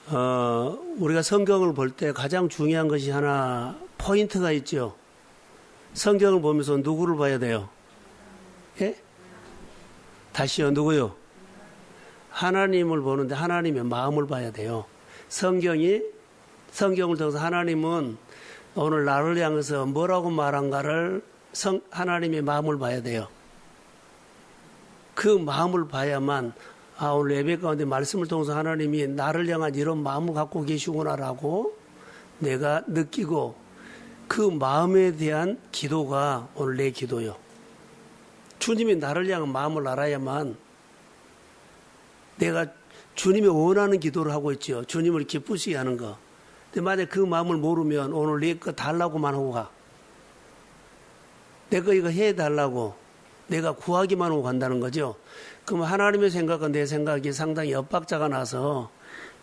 우리가 성경을 볼 때 가장 중요한 것이 하나 포인트가 있죠. 성경을 보면서 누구를 봐야 돼요? 예? 다시요, 누구요? 하나님을 보는데 하나님의 마음을 봐야 돼요. 성경을 통해서 하나님은 오늘 나를 향해서 뭐라고 말한가를 하나님의 마음을 봐야 돼요. 그 마음을 봐야만 오늘 예배 가운데 말씀을 통해서 하나님이 나를 향한 이런 마음을 갖고 계시구나라고 내가 느끼고 그 마음에 대한 기도가 오늘 내 기도요. 주님이 나를 향한 마음을 알아야만 내가 주님이 원하는 기도를 하고 있죠. 주님을 기쁘시게 하는 거. 근데 만약 그 마음을 모르면 오늘 내 거 달라고만 하고 가. 내 거 이거 해달라고 내가 구하기만 하고 간다는 거죠. 그럼 하나님의 생각과 내 생각이 상당히 엇박자가 나서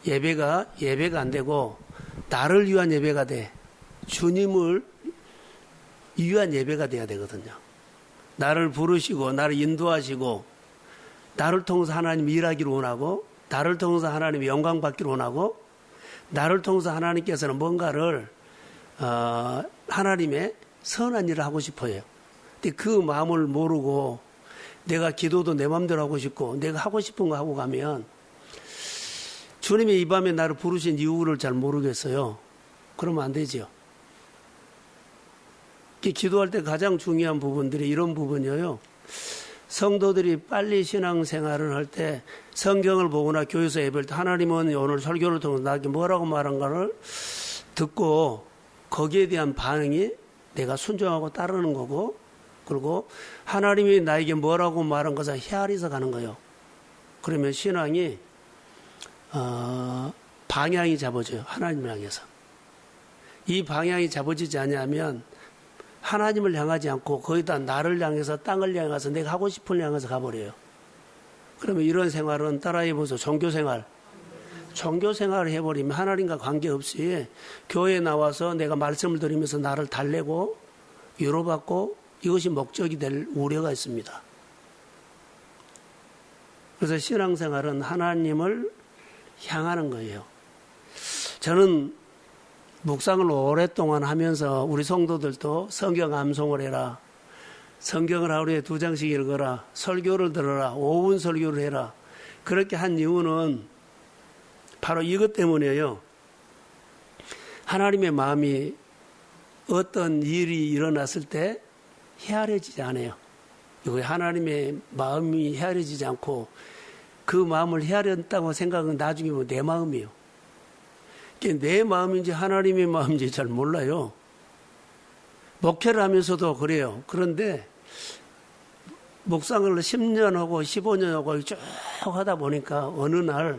예배가 안 되고 나를 위한 예배가 돼. 주님을 위한 예배가 돼야 되거든요. 나를 부르시고 나를 인도하시고 나를 통해서 하나님 일하기를 원하고 나를 통해서 하나님 영광 받기를 원하고 나를 통해서 하나님께서는 뭔가를 하나님의 선한 일을 하고 싶어요. 근데 그 마음을 모르고 내가 기도도 내 마음대로 하고 싶고 내가 하고 싶은 거 하고 가면 주님이 이 밤에 나를 부르신 이유를 잘 모르겠어요. 그러면 안 되죠. 기도할 때 가장 중요한 부분들이 이런 부분이에요. 성도들이 빨리 신앙생활을 할 때 성경을 보거나 교회에서 예배할 때 하나님은 오늘 설교를 통해서 나에게 뭐라고 말한가를 듣고 거기에 대한 반응이 내가 순종하고 따르는 거고 그리고 하나님이 나에게 뭐라고 말한 것을 헤아려서 가는 거예요. 그러면 신앙이 방향이 잡아져요. 하나님을 향해서. 이 방향이 잡아지지 않으면 하나님을 향하지 않고 거기다 나를 향해서 땅을 향해서 내가 하고 싶은 걸 향해서 가버려요. 그러면 이런 생활은 따라해보세요. 종교생활. 종교생활을 해버리면 하나님과 관계없이 교회에 나와서 내가 말씀을 드리면서 나를 달래고 위로받고 이것이 목적이 될 우려가 있습니다. 그래서 신앙생활은 하나님을 향하는 거예요. 저는 묵상을 오랫동안 하면서 우리 성도들도 성경 암송을 해라. 성경을 하루에 2장씩 읽어라. 설교를 들어라. 5분 설교를 해라. 그렇게 한 이유는 바로 이것 때문이에요. 하나님의 마음이 어떤 일이 일어났을 때 헤아려지지 않아요. 이거 하나님의 마음이 헤아려지지 않고 그 마음을 헤아렸다고 생각은 나중에 보면 내 마음이에요. 내 마음인지 하나님의 마음인지 잘 몰라요. 목회를 하면서도 그래요. 그런데 묵상을 10년 하고 15년 하고 쭉 하다 보니까 어느 날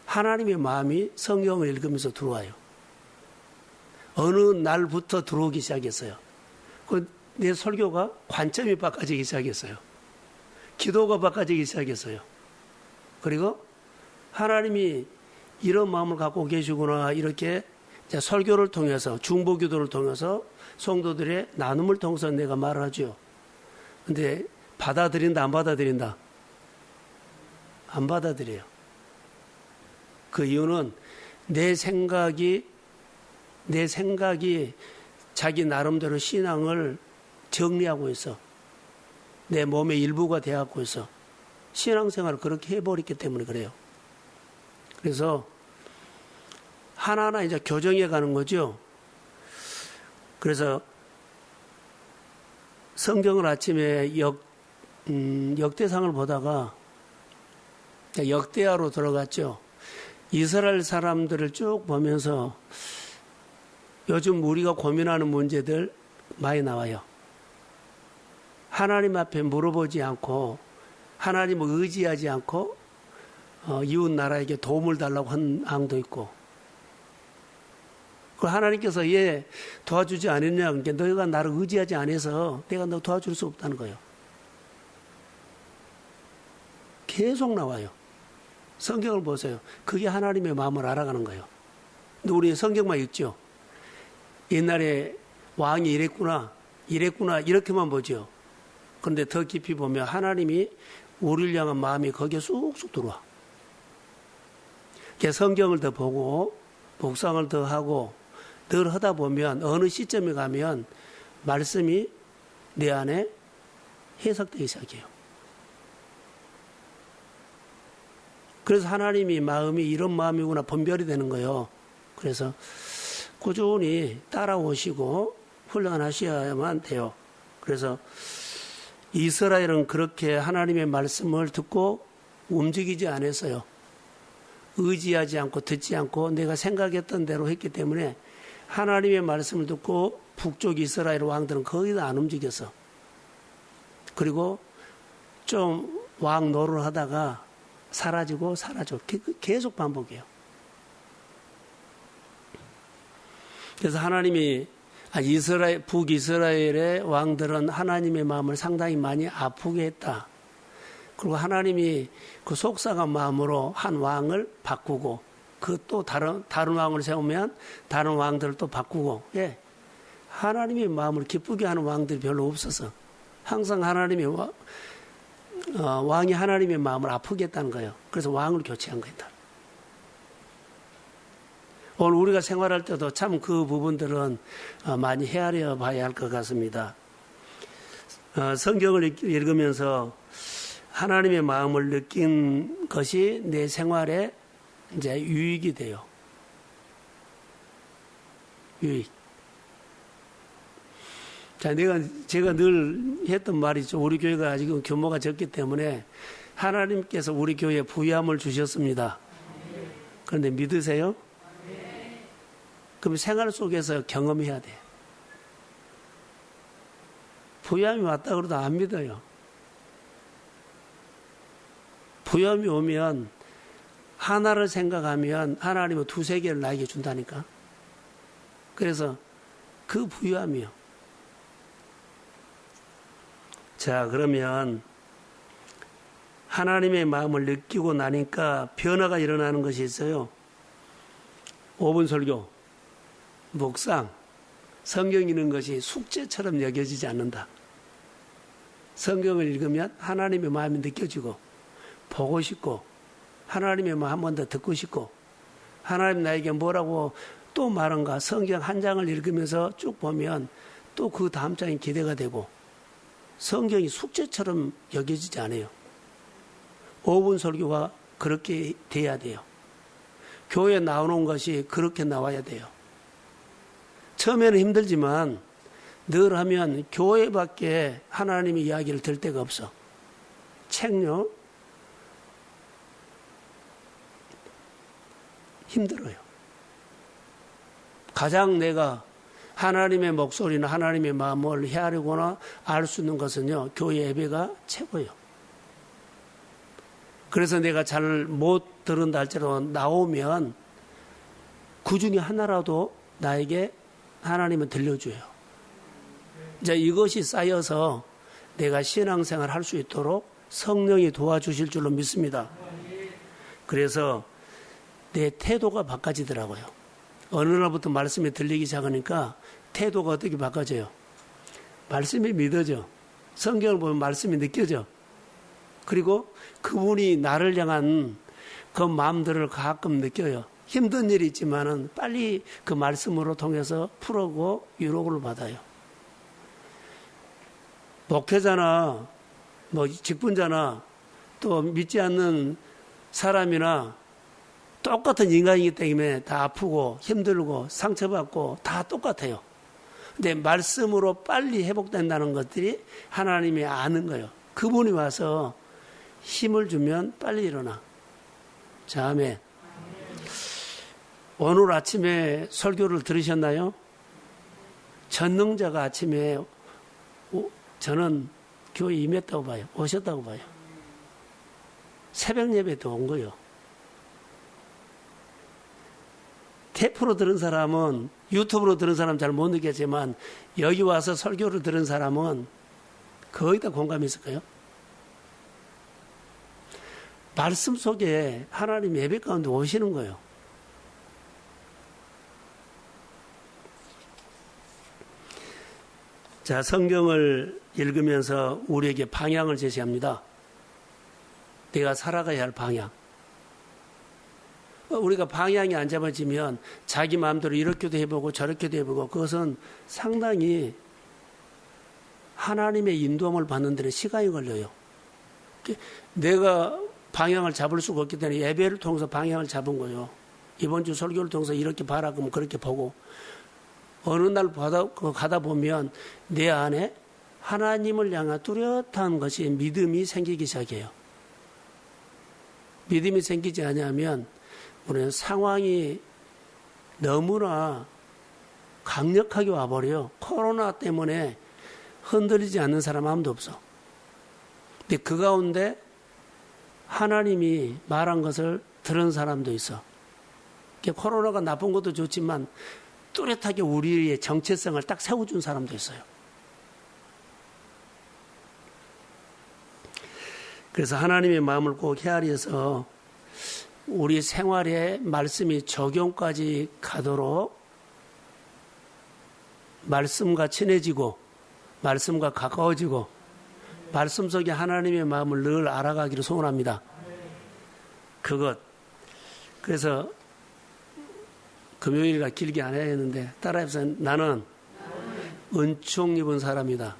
하나님의 마음이 성경을 읽으면서 들어와요. 어느 날부터 들어오기 시작했어요. 내 설교가 관점이 바꿔지기 시작했어요. 기도가 바꿔지기 시작했어요. 그리고 하나님이 이런 마음을 갖고 계시구나 이렇게 설교를 통해서 중보기도를 통해서 성도들의 나눔을 통해서 내가 말을 하죠. 근데 받아들인다 안 받아들인다? 안 받아들여요. 그 이유는 내 생각이 자기 나름대로 신앙을 정리하고 있어. 내 몸의 일부가 되어갖고 있어. 신앙생활을 그렇게 해버렸기 때문에 그래요. 그래서 하나하나 이제 교정해 가는 거죠. 그래서 성경을 아침에 역대상을 보다가 역대하로 들어갔죠. 이스라엘 사람들을 쭉 보면서 요즘 우리가 고민하는 문제들 많이 나와요. 하나님 앞에 물어보지 않고 하나님을 의지하지 않고 이웃 나라에게 도움을 달라고 한 앙도 있고 그 하나님께서 얘 도와주지 않았냐 그러니까 너희가 나를 의지하지 않아서 내가 너 도와줄 수 없다는 거예요. 계속 나와요. 성경을 보세요. 그게 하나님의 마음을 알아가는 거예요. 근데 우리 성경만 읽죠. 옛날에 왕이 이랬구나 이렇게만 보죠. 그런데 더 깊이 보면 하나님이 우리를 향한 마음이 거기에 쑥쑥 들어와. 성경을 더 보고 묵상을 더 하고 늘 하다 보면 어느 시점에 가면 말씀이 내 안에 해석되기 시작해요. 그래서 하나님이 마음이 이런 마음이구나 분별이 되는 거예요. 그래서 꾸준히 따라오시고 훈련하셔야만 돼요. 그래서 이스라엘은 그렇게 하나님의 말씀을 듣고 움직이지 않았어요. 의지하지 않고 듣지 않고 내가 생각했던 대로 했기 때문에 하나님의 말씀을 듣고 북쪽 이스라엘 왕들은 거의 다 안 움직였어. 그리고 좀 왕 노릇하다가 사라지고 사라져. 계속 반복해요. 그래서 하나님이 북이스라엘의 왕들은 하나님의 마음을 상당히 많이 아프게 했다. 그리고 하나님이 그 속상한 마음으로 한 왕을 바꾸고 그 또 다른 왕을 세우면 다른 왕들을 또 바꾸고, 예. 하나님의 마음을 기쁘게 하는 왕들이 별로 없어서 항상 왕이 하나님의 마음을 아프게 했다는 거예요. 그래서 왕을 교체한 거다. 오늘 우리가 생활할 때도 참 그 부분들은 많이 헤아려 봐야 할 것 같습니다. 성경을 읽으면서 하나님의 마음을 느낀 것이 내 생활에 이제 유익이 돼요. 유익. 자, 제가 늘 했던 말이죠. 우리 교회가 아직 규모가 적기 때문에 하나님께서 우리 교회에 부유함을 주셨습니다. 그런데 믿으세요? 그럼 생활 속에서 경험해야 돼. 부유함이 왔다 그래도 안 믿어요. 부유함이 오면 하나를 생각하면 하나님은 두세 개를 나에게 준다니까. 그래서 그 부유함이요. 자, 그러면 하나님의 마음을 느끼고 나니까 변화가 일어나는 것이 있어요. 5분 설교, 묵상, 성경 읽는 것이 숙제처럼 여겨지지 않는다. 성경을 읽으면 하나님의 마음이 느껴지고 보고 싶고 하나님의 말 한 번 더 듣고 싶고 하나님 나에게 뭐라고 또 말한가 성경 한 장을 읽으면서 쭉 보면 또 그 다음 장이 기대가 되고 성경이 숙제처럼 여겨지지 않아요. 5분 설교가 그렇게 돼야 돼요. 교회에 나오는 것이 그렇게 나와야 돼요. 처음에는 힘들지만 늘 하면 교회밖에 하나님의 이야기를 들 데가 없어. 책요 힘들어요. 가장 내가 하나님의 목소리나 하나님의 마음을 헤아리거나 알 수 있는 것은요, 교회 예배가 최고예요. 그래서 내가 잘 못 들은다 할지라도 나오면 그 중에 하나라도 나에게 하나님은 들려줘요. 이제 이것이 쌓여서 내가 신앙생활 할 수 있도록 성령이 도와주실 줄로 믿습니다. 그래서 내 태도가 바꿔지더라고요. 어느 날부터 말씀이 들리기 시작하니까 태도가 어떻게 바꿔져요? 말씀이 믿어져. 성경을 보면 말씀이 느껴져. 그리고 그분이 나를 향한 그 마음들을 가끔 느껴요. 힘든 일이 있지만은 빨리 그 말씀으로 통해서 풀어고 위로를 받아요. 목회자나 직분자나 또 믿지 않는 사람이나 똑같은 인간이기 때문에 다 아프고 힘들고 상처받고 다 똑같아요. 근데 말씀으로 빨리 회복된다는 것들이 하나님이 아는 거예요. 그분이 와서 힘을 주면 빨리 일어나. 자, 아멘. 오늘 아침에 설교를 들으셨나요? 전능자가 아침에 저는 교회 임했다고 봐요. 오셨다고 봐요. 새벽 예배도 온 거예요. 테이프로 들은 사람은, 유튜브로 들은 사람 잘 못 느꼈지만 여기 와서 설교를 들은 사람은 거의 다 공감했을 거예요. 말씀 속에 하나님 예배 가운데 오시는 거예요. 자, 성경을 읽으면서 우리에게 방향을 제시합니다. 내가 살아가야 할 방향. 우리가 방향이 안 잡아지면 자기 마음대로 이렇게도 해보고 저렇게도 해보고 그것은 상당히 하나님의 인도함을 받는 데는 시간이 걸려요. 내가 방향을 잡을 수가 없기 때문에 예배를 통해서 방향을 잡은 거예요. 이번 주 설교를 통해서 이렇게 봐라 그러면 그렇게 보고 어느 날 가다 보면 내 안에 하나님을 향한 뚜렷한 것이 믿음이 생기기 시작해요. 믿음이 생기지 않으면 우리는 상황이 너무나 강력하게 와버려요. 코로나 때문에 흔들리지 않는 사람 아무도 없어. 근데 그 가운데 하나님이 말한 것을 들은 사람도 있어. 코로나가 나쁜 것도 좋지만 뚜렷하게 우리의 정체성을 딱 세워준 사람도 있어요. 그래서 하나님의 마음을 꼭 헤아려서 우리 생활에 말씀이 적용까지 가도록 말씀과 친해지고 말씀과 가까워지고 말씀 속에 하나님의 마음을 늘 알아가기를 소원합니다. 그것. 그래서 금요일이라 길게 안 해야 했는데 따라해서 나는 은총 입은 사람이다.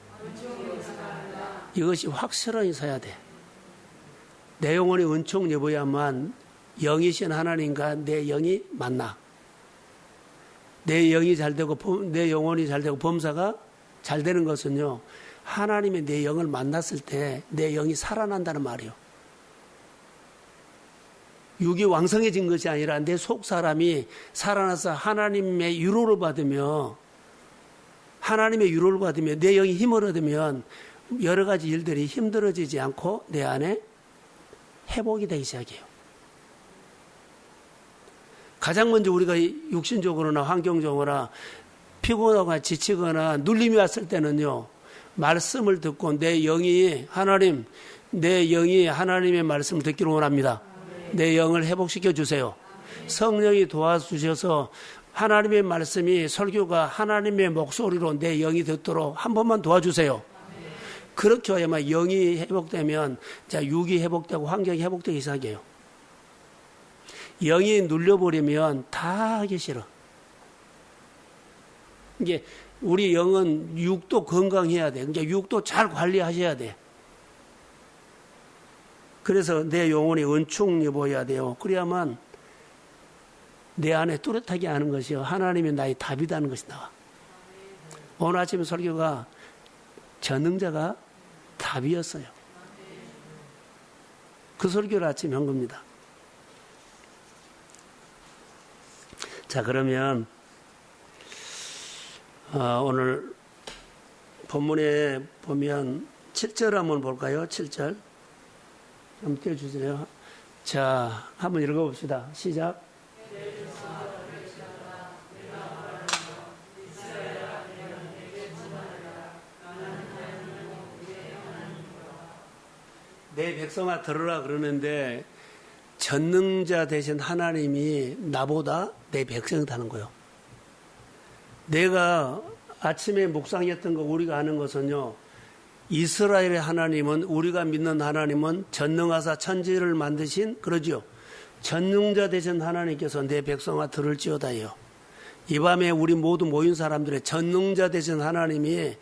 이것이 확실하게 서야 돼. 내 영혼이 은총 입어야만 영이신 하나님과 내 영이 만나. 내 영이 잘 되고 내 영혼이 잘 되고 범사가 잘 되는 것은요. 하나님의 내 영을 만났을 때 내 영이 살아난다는 말이에요. 육이 왕성해진 것이 아니라 내 속 사람이 살아나서 하나님의 위로를 받으며 내 영이 힘을 얻으면 여러 가지 일들이 힘들어지지 않고 내 안에 회복이 되기 시작해요. 가장 먼저 우리가 육신적으로나 환경적으로나 피곤하거나 지치거나 눌림이 왔을 때는요. 말씀을 듣고 내 영이 하나님의 말씀을 듣기를 원합니다. 내 영을 회복시켜 주세요. 성령이 도와주셔서 하나님의 말씀이 설교가 하나님의 목소리로 내 영이 듣도록 한 번만 도와주세요. 그렇게 해야만 영이 회복되면 육이 회복되고 환경이 회복되기 시작해요. 영이 눌려버리면 다 하기 싫어. 이게 우리 영은 육도 건강해야 돼. 그러니까 육도 잘 관리하셔야 돼. 그래서 내 영혼이 은총 입어야 돼요. 그래야만 내 안에 뚜렷하게 아는 것이요. 하나님이 나의 답이라는 것이 나와. 오늘 아침 설교가 전능자가 답이었어요. 그 설교를 아침에 한 겁니다. 자, 그러면 오늘 본문에 보면 7절 한번 볼까요? 7절. 한번 띄워주세요. 자, 한번 읽어봅시다. 시작. 내 백성아 들으라 그러는데 전능자 되신 하나님이 나보다 내 백성이라는 거예요. 내가 아침에 묵상했던 거 우리가 아는 것은요. 이스라엘의 하나님은 우리가 믿는 하나님은 전능하사 천지를 만드신 그러죠. 전능자 되신 하나님께서 내 백성아 들을지어다요. 이 밤에 우리 모두 모인 사람들의 전능자 되신 하나님이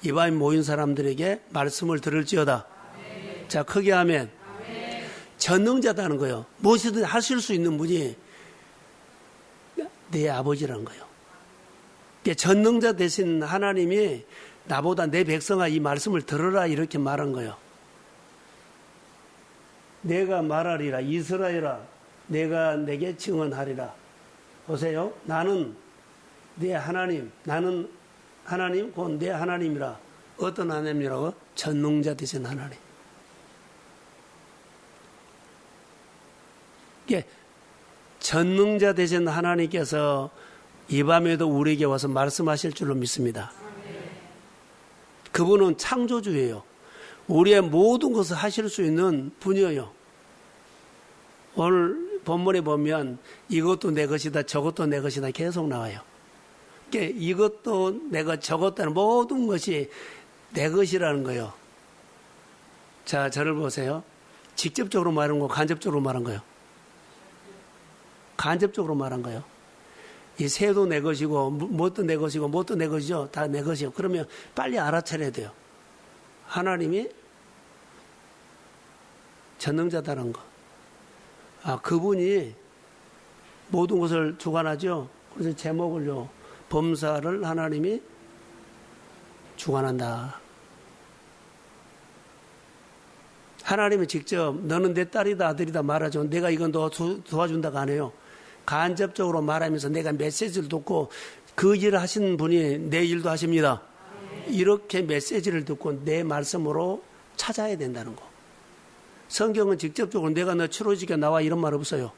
이 밤에 모인 사람들에게 말씀을 들을지어다. 아멘. 자, 크게 하면 아멘. 전능자다는 거예요. 무엇이든 하실 수 있는 분이 내 아버지라는 거예요. 전능자 되신 하나님이 나보다 내 백성아 이 말씀을 들으라 이렇게 말한 거예요. 내가 말하리라 이스라엘아 내가 내게 증언하리라. 보세요. 나는 내 하나님, 나는 하나님 곧 내 하나님이라. 어떤 하나님이라고? 전능자 되신 하나님. 이게 전능자 되신 하나님께서 이 밤에도 우리에게 와서 말씀하실 줄로 믿습니다. 그분은 창조주예요. 우리의 모든 것을 하실 수 있는 분이에요. 오늘 본문에 보면 이것도 내 것이다 저것도 내 것이다 계속 나와요. 이것도 내 것 저것도 모든 것이 내 것이라는 거예요. 자, 저를 보세요. 직접적으로 말한 거 간접적으로 말한 거예요. 간접적으로 말한 거예요. 이 새도 내 것이고 뭣도 내 것이고 뭣도 내 것이죠. 다 내 것이요. 그러면 빨리 알아차려야 돼요. 하나님이 전능자다는 거. 그분이 모든 것을 주관하죠. 그래서 제목을요. 범사를 하나님이 주관한다. 하나님이 직접 너는 내 딸이다 아들이다 말하죠. 내가 이건 너 도와준다가 안 해요. 간접적으로 말하면서 내가 메시지를 듣고 그 일을 하신 분이 내 일도 하십니다. 이렇게 메시지를 듣고 내 말씀으로 찾아야 된다는 거. 성경은 직접적으로 내가 너 치료지게 나와 이런 말 없어요.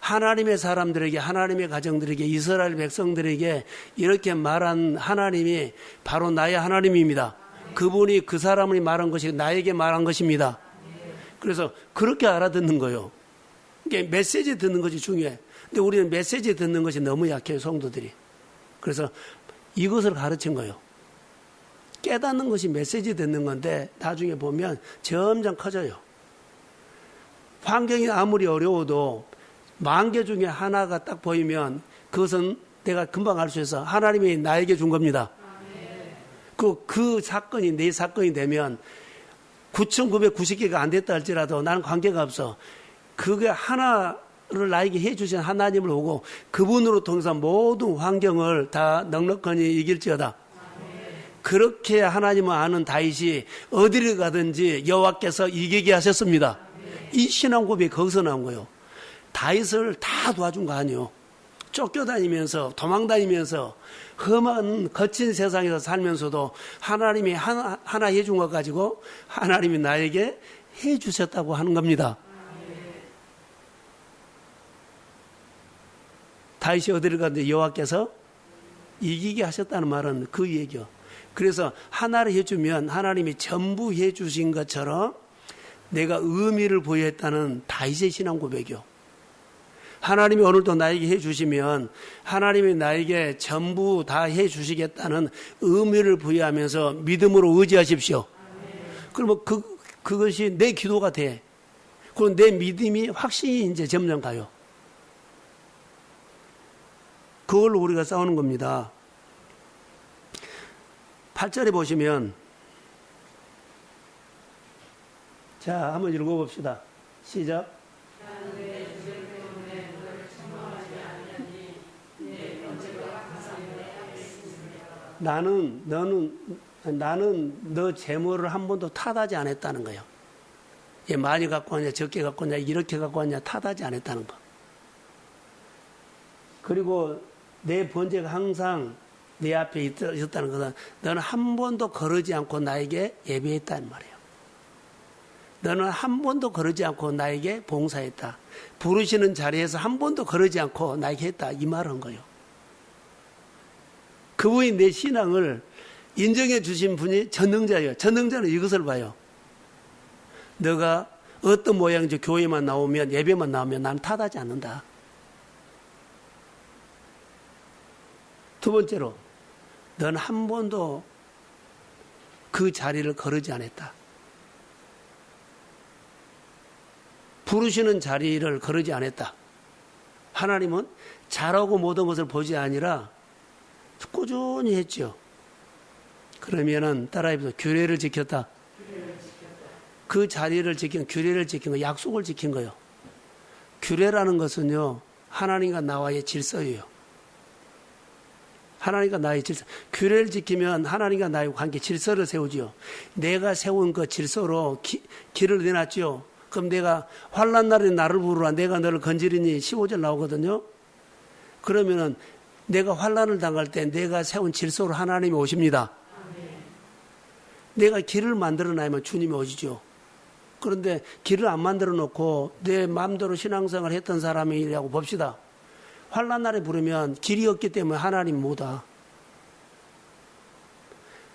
하나님의 사람들에게 하나님의 가정들에게 이스라엘 백성들에게 이렇게 말한 하나님이 바로 나의 하나님입니다. 그분이 그 사람이 말한 것이 나에게 말한 것입니다. 그래서 그렇게 알아듣는 거예요. 이게 메시지 듣는 것이 중요해. 근데 우리는 메시지 듣는 것이 너무 약해요, 성도들이. 그래서 이것을 가르친 거예요. 깨닫는 것이 메시지 듣는 건데 나중에 보면 점점 커져요. 환경이 아무리 어려워도 10,000개 중에 하나가 딱 보이면 그것은 내가 금방 알 수 있어. 하나님이 나에게 준 겁니다. 그 사건이 내 사건이 되면 9,990개가 안 됐다 할지라도 나는 관계가 없어. 그게 하나를 나에게 해주신 하나님을 보고 그분으로 통해서 모든 환경을 다 넉넉하니 이길지어다. 그렇게 하나님을 아는 다윗이 어디를 가든지 여호와께서 이기게 하셨습니다. 이 신앙 고백이 거기서 나온 거예요. 다윗을 다 도와준 거 아니에요. 쫓겨다니면서 도망다니면서 험한 거친 세상에서 살면서도 하나님이 하나 해준 것 가지고 하나님이 나에게 해주셨다고 하는 겁니다. 다윗이 어디를 가든지 여호와께서 이기게 하셨다는 말은 그 얘기요. 그래서 하나를 해주면 하나님이 전부 해주신 것처럼 내가 의미를 부여했다는 다윗의 신앙 고백이요. 하나님이 오늘도 나에게 해주시면 하나님이 나에게 전부 다 해주시겠다는 의미를 부여하면서 믿음으로 의지하십시오. 그러면 그것이 내 기도가 돼. 그리고 내 믿음이 확신이 이제 점점 가요. 그걸로 우리가 싸우는 겁니다. 8절에 보시면 자, 한번 읽어봅시다. 시작. 나는 너 재물을 한 번도 탓하지 않았다는 거예요. 얘 많이 갖고 왔냐, 적게 갖고 왔냐, 이렇게 갖고 왔냐, 탓하지 않았다는 거. 그리고 내 번제가 항상 내 앞에 있었다는 것은 너는 한 번도 거르지 않고 나에게 예배했다는 말이에요. 너는 한 번도 거르지 않고 나에게 봉사했다. 부르시는 자리에서 한 번도 거르지 않고 나에게 했다. 이 말을 한 거예요. 그분이 내 신앙을 인정해 주신 분이 전능자예요. 전능자는 이것을 봐요. 너가 어떤 모양인지 교회만 나오면 예배만 나오면 나는 탓하지 않는다. 두 번째로 너는 한 번도 그 자리를 거르지 않았다. 부르시는 자리를 거르지 않았다. 하나님은 잘하고 모든 것을 보지 아니라 꾸준히 했죠. 그러면은 따라해보세요. 규례를 지켰다. 그 자리를 지킨, 규례를 지킨 거, 약속을 지킨 거예요. 규례라는 것은요, 하나님과 나와의 질서예요. 하나님과 나의 질서. 규례를 지키면 하나님과 나의 관계 질서를 세우지요. 내가 세운 그 질서로 길을 내놨죠. 그럼 내가 환난 날에 나를 부르라 내가 너를 건지리니 15절 나오거든요. 그러면은 내가 환난을 당할 때 내가 세운 질서로 하나님이 오십니다. 내가 길을 만들어 놔야만 주님이 오시죠. 그런데 길을 안 만들어 놓고 내 마음대로 신앙생활을 했던 사람이라고 봅시다. 환난 날에 부르면 길이 없기 때문에 하나님 못 와.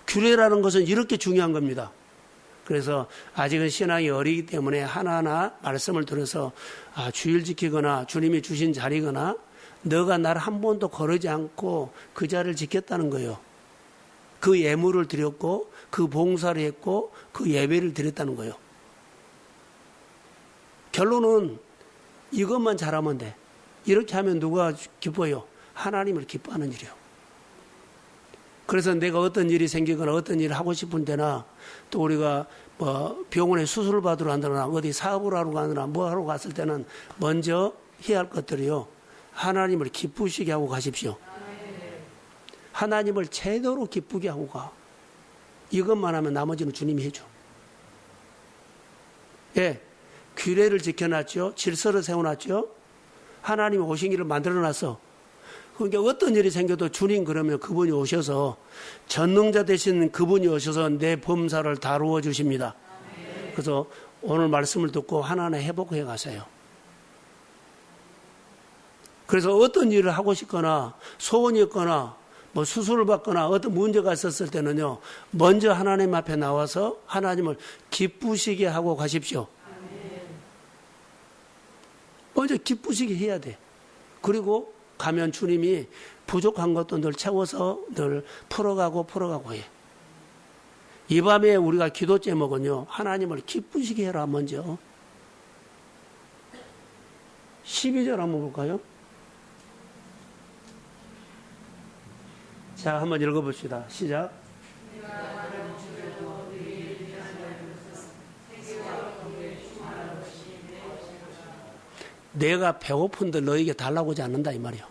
규례라는 것은 이렇게 중요한 겁니다. 그래서 아직은 신앙이 어리기 때문에 하나하나 말씀을 들어서 주일 지키거나 주님이 주신 자리거나 너가 나를 한 번도 거르지 않고 그 자리를 지켰다는 거예요. 그 예물을 드렸고 그 봉사를 했고 그 예배를 드렸다는 거예요. 결론은 이것만 잘하면 돼. 이렇게 하면 누가 기뻐요? 하나님을 기뻐하는 일이요. 그래서 내가 어떤 일이 생기거나 어떤 일을 하고 싶은 데나 또 우리가 뭐 병원에 수술을 받으러 간다거나 어디 사업을 하러 가거나 뭐 하러 갔을 때는 먼저 해야 할 것들이요. 하나님을 기쁘시게 하고 가십시오. 하나님을 제대로 기쁘게 하고 가. 이것만 하면 나머지는 주님이 해줘. 예. 규례를 지켜놨죠. 질서를 세워놨죠. 하나님이 오신 길을 만들어놨어. 그러니까 어떤 일이 생겨도 주님 그러면 그분이 오셔서 전능자 되신 그분이 오셔서 내 범사를 다루어 주십니다. 그래서 오늘 말씀을 듣고 하나하나 회복해 가세요. 그래서 어떤 일을 하고 싶거나 소원이 있거나 뭐 수술을 받거나 어떤 문제가 있었을 때는요. 먼저 하나님 앞에 나와서 하나님을 기쁘시게 하고 가십시오. 먼저 기쁘시게 해야 돼. 그리고 가면 주님이 부족한 것도 늘 채워서 늘 풀어가고 해. 이 밤에 우리가 기도 제목은요. 하나님을 기쁘시게 해라 먼저. 12절 한번 볼까요? 자, 한번 읽어봅시다. 시작. 내가 배고픈데 너에게 달라고 하지 않는다 이 말이요.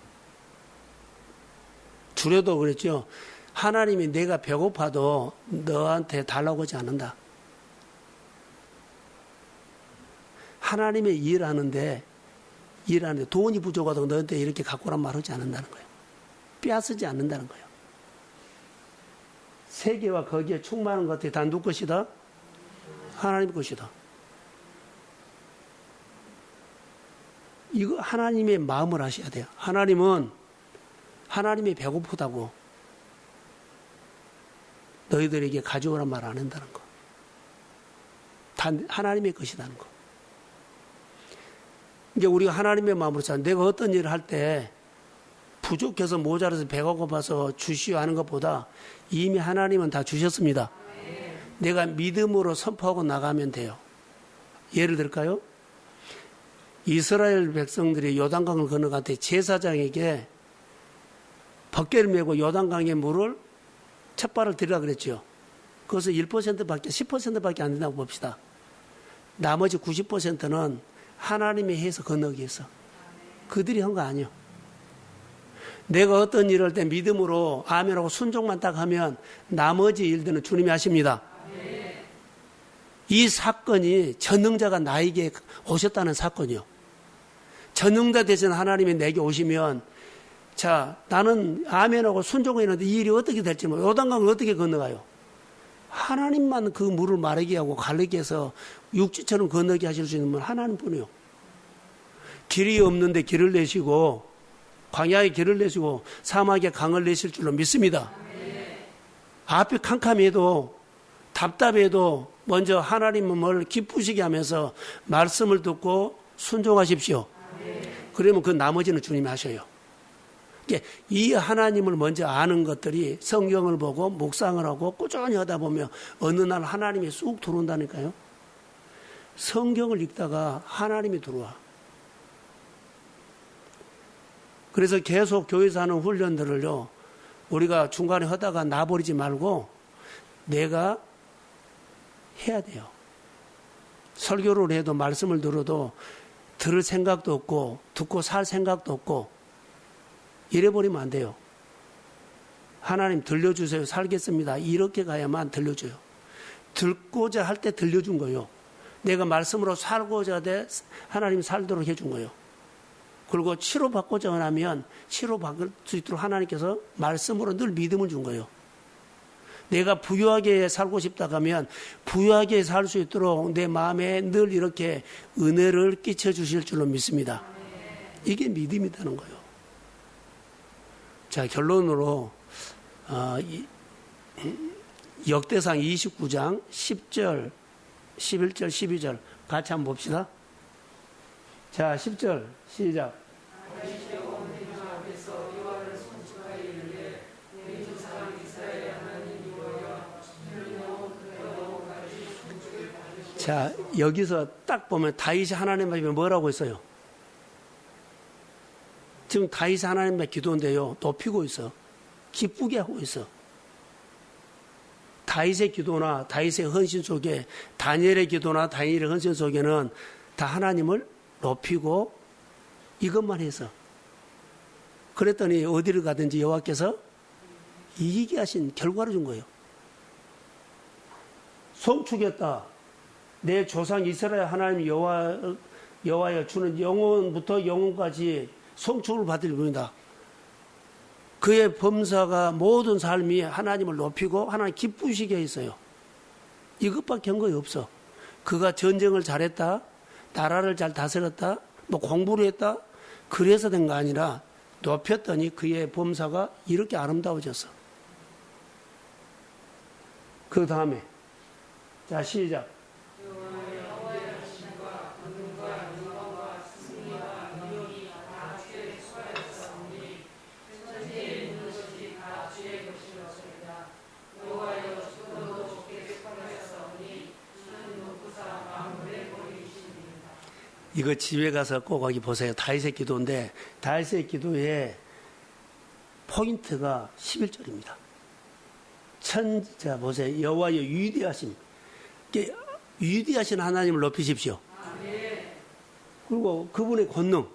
주례도 그랬죠. 하나님이 내가 배고파도 너한테 달라고 하지 않는다. 하나님의 일하는데 돈이 부족하다고 너한테 이렇게 갖고 오란 말 하지 않는다는 거예요. 빼앗지 않는다는 거예요. 세계와 거기에 충만한 것들이 다 누구 것이다? 하나님 것이다. 이거 하나님의 마음을 아셔야 돼요. 하나님은 하나님이 배고프다고 너희들에게 가져오란 말 안 한다는 거. 다 하나님의 것이라는 거. 이게 우리가 하나님의 마음으로 살 내가 어떤 일을 할 때 부족해서 모자라서 배가 고파서 주시오 하는 것보다 이미 하나님은 다 주셨습니다. 내가 믿음으로 선포하고 나가면 돼요. 예를 들까요? 이스라엘 백성들이 요단강을 건너갈 때 제사장에게 벗개를 메고 요단강의 물을 첫발을 들이라 그랬죠. 그것은 1%밖에 10%밖에 안 된다고 봅시다. 나머지 90%는 하나님이 해서 건너기 위해서. 그들이 한 거 아니에요. 내가 어떤 일을 할 때 믿음으로 아멘하고 순종만 딱 하면 나머지 일들은 주님이 하십니다. 이 사건이 전능자가 나에게 오셨다는 사건이요. 전능자 되신 하나님이 내게 오시면 자 나는 아멘하고 순종했는데 이 일이 어떻게 될지 모르고 요단강을 어떻게 건너가요. 하나님만 그 물을 마르게 하고 갈리게 해서 육지처럼 건너게 하실 수 있는 분 하나님뿐이요. 길이 없는데 길을 내시고 광야에 길을 내시고 사막에 강을 내실 줄로 믿습니다. 앞이 캄캄해도 답답해도 먼저 하나님을 기쁘시게 하면서 말씀을 듣고 순종하십시오. 그러면 그 나머지는 주님이 하셔요. 이 하나님을 먼저 아는 것들이 성경을 보고 묵상을 하고 꾸준히 하다 보면 어느 날 하나님이 쑥 들어온다니까요. 성경을 읽다가 하나님이 들어와. 그래서 계속 교회에서 하는 훈련들을요. 우리가 중간에 하다가 놔버리지 말고 내가 해야 돼요. 설교를 해도 말씀을 들어도 들을 생각도 없고 듣고 살 생각도 없고 이래버리면 안 돼요. 하나님 들려주세요. 살겠습니다. 이렇게 가야만 들려줘요. 듣고자 할 때 들려준 거예요. 내가 말씀으로 살고자 돼 하나님 살도록 해준 거예요. 그리고 치료받고자 하면 치료받을 수 있도록 하나님께서 말씀으로 늘 믿음을 준 거예요. 내가 부유하게 살고 싶다 하면 부유하게 살 수 있도록 내 마음에 늘 이렇게 은혜를 끼쳐 주실 줄로 믿습니다. 이게 믿음이라는 거예요. 자, 결론으로 역대상 29장 10절, 11절, 12절 같이 한번 봅시다. 자, 10절 시작. 자, 여기서 딱 보면 다윗이 하나님 앞에 뭐라고 했어요? 지금 다윗 하나님의 기도인데요. 높이고 있어. 기쁘게 하고 있어. 다윗의 기도나 다윗의 헌신 속에, 다니엘의 기도나 다니엘의 헌신 속에는 다 하나님을 높이고 이것만 해서. 그랬더니 어디를 가든지 여호와께서 이기게 하신 결과를 준 거예요. 송축했다. 내 조상 이스라엘 하나님 여호와여 주는 영혼부터 영혼까지 송축을 받을 분이다. 그의 범사가 모든 삶이 하나님을 높이고 하나님 기쁘시게 했어요. 이것밖에 한 거예요. 없어. 그가 전쟁을 잘했다, 나라를 잘 다스렸다, 뭐 공부를 했다, 그래서 된 거 아니라 높였더니 그의 범사가 이렇게 아름다워졌어. 그 다음에 자 시작. 이거 집에 가서 꼭 거기 보세요. 다윗의 기도인데 다윗의 기도의 포인트가 11절입니다. 자 보세요. 여호와여 위대하심. 위대하신 하나님을 높이십시오. 그리고 그분의 권능.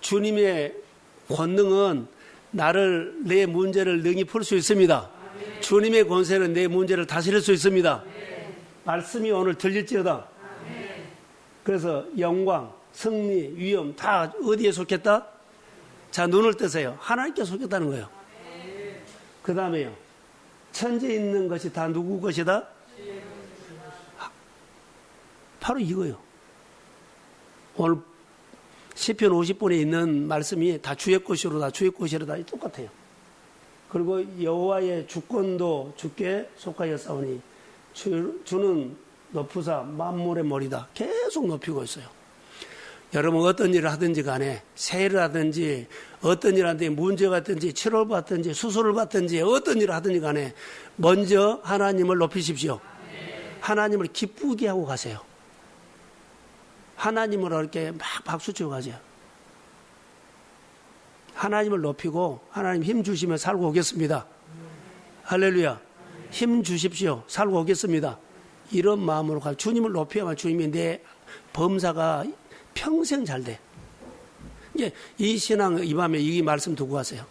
주님의 권능은 내 문제를 능히 풀 수 있습니다. 주님의 권세는 내 문제를 다스릴 수 있습니다. 말씀이 오늘 들릴지어다. 그래서 영광, 승리, 위엄 다 어디에 속했다? 자, 눈을 뜨세요. 하나님께 속했다는 거예요. 그 다음에요. 천지에 있는 것이 다 누구 것이다? 바로 이거예요. 오늘 시편 50분에 있는 말씀이 다 주의 것이로 다 주의 것이로 다 똑같아요. 그리고 여호와의 주권도 주께 속하였사오니 주는 높으사 만물의 머리다. 계속 높이고 있어요. 여러분 어떤 일을 하든지 간에 세일을 하든지 어떤 일을 하든지 문제가 있든지 치료를 받든지 수술을 받든지 어떤 일을 하든지 간에 먼저 하나님을 높이십시오. 하나님을 기쁘게 하고 가세요. 하나님을 이렇게 막 박수치고 가세요. 하나님을 높이고 하나님 힘 주시며 살고 오겠습니다. 할렐루야. 힘 주십시오. 살고 오겠습니다. 이런 마음으로 가. 주님을 높여야만 주님이 내 범사가 평생 잘 돼. 이제 이 신앙 이 밤에 이 말씀 두고 가세요.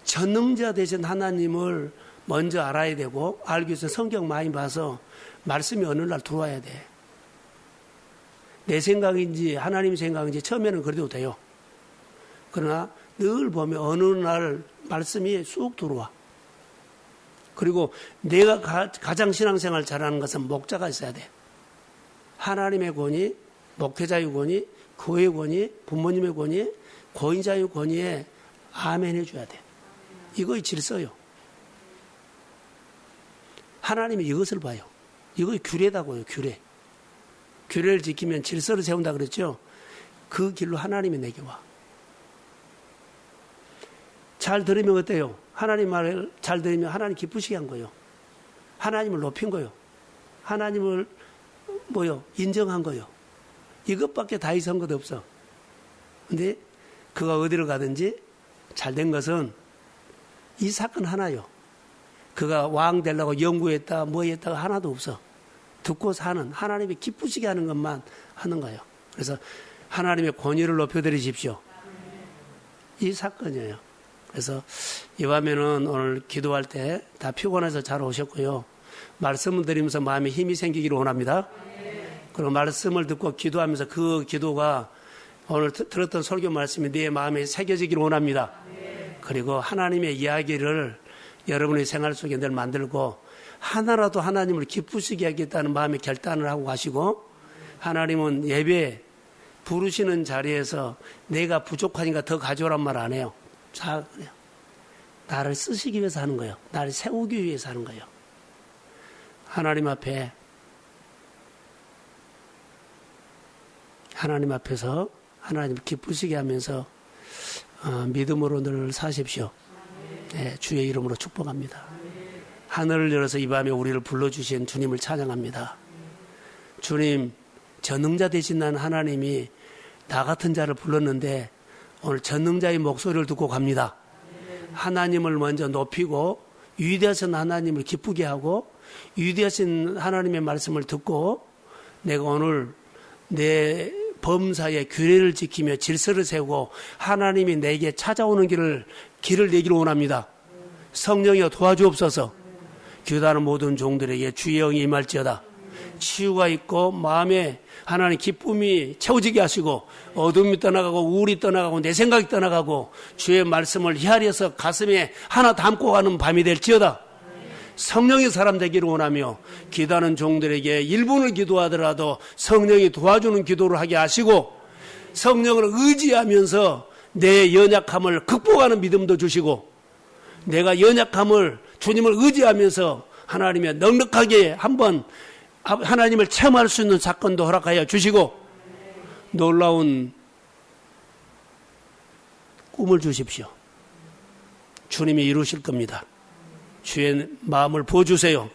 전능자 되신 하나님을 먼저 알아야 되고 알기 위해서 성경 많이 봐서 말씀이 어느 날 들어와야 돼. 내 생각인지 하나님 생각인지 처음에는 그래도 돼요. 그러나 늘 보면 어느 날 말씀이 쑥 들어와. 그리고 내가 가장 신앙생활 잘하는 것은 목자가 있어야 돼. 하나님의 권위, 목회자의 권위, 교회의 권위, 부모님의 권위, 고인자의 권위에 아멘 해줘야 돼. 이거의 질서요. 하나님이 이것을 봐요. 이거 규례다고요. 규례. 규례를 지키면 질서를 세운다 그랬죠. 그 길로 하나님이 내게 와. 잘 들으면 어때요? 하나님 말을 잘 들으면 하나님 기쁘시게 한 거예요. 하나님을 높인 거예요. 하나님을 인정한 거예요. 이것밖에 다윗 한 것 없어. 근데 그가 어디를 가든지 잘된 것은 이 사건 하나요. 그가 왕 되려고 연구했다 뭐 했다가 하나도 없어. 듣고 사는 하나님이 기쁘시게 하는 것만 하는 거예요. 그래서 하나님의 권위를 높여드리십시오. 이 사건이에요. 그래서 이 밤에는 오늘 기도할 때 다 피곤해서 잘 오셨고요. 말씀을 드리면서 마음에 힘이 생기기를 원합니다. 그리고 말씀을 듣고 기도하면서 그 기도가 오늘 들었던 설교 말씀이 내 마음에 새겨지기를 원합니다. 그리고 하나님의 이야기를 여러분의 생활 속에 늘 만들고 하나라도 하나님을 기쁘시게 하겠다는 마음의 결단을 하고 가시고 하나님은 예배 부르시는 자리에서 내가 부족하니까 더 가져오란 말 안 해요. 자, 그래요. 나를 쓰시기 위해서 하는 거예요. 나를 세우기 위해서 하는 거예요. 하나님 앞에서 하나님 기쁘시게 하면서 믿음으로 늘 사십시오. 네, 주의 이름으로 축복합니다. 하늘을 열어서 이 밤에 우리를 불러주신 주님을 찬양합니다. 주님, 전능자 되신 난 하나님이 나 같은 자를 불렀는데 오늘 전능자의 목소리를 듣고 갑니다. 하나님을 먼저 높이고 위대하신 하나님을 기쁘게 하고 위대하신 하나님의 말씀을 듣고 내가 오늘 내 범사의 규례를 지키며 질서를 세우고 하나님이 내게 찾아오는 길을 내기를 원합니다. 성령이여 도와주옵소서. 교단하는 모든 종들에게 주의 영이 임할지어다. 치유가 있고 마음에 하나님 기쁨이 채워지게 하시고 어둠이 떠나가고 우울이 떠나가고 내 생각이 떠나가고 주의 말씀을 헤아려서 가슴에 하나 담고 가는 밤이 될지어다. 성령의 사람 되기를 원하며 기도하는 종들에게 1분을 기도하더라도 성령이 도와주는 기도를 하게 하시고 성령을 의지하면서 내 연약함을 극복하는 믿음도 주시고 내가 연약함을 주님을 의지하면서 하나님의 넉넉하게 한번 하나님을 체험할 수 있는 사건도 허락하여 주시고 놀라운 꿈을 주십시오. 주님이 이루실 겁니다. 주의 마음을 부어주세요.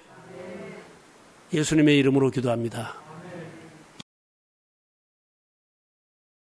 예수님의 이름으로 기도합니다.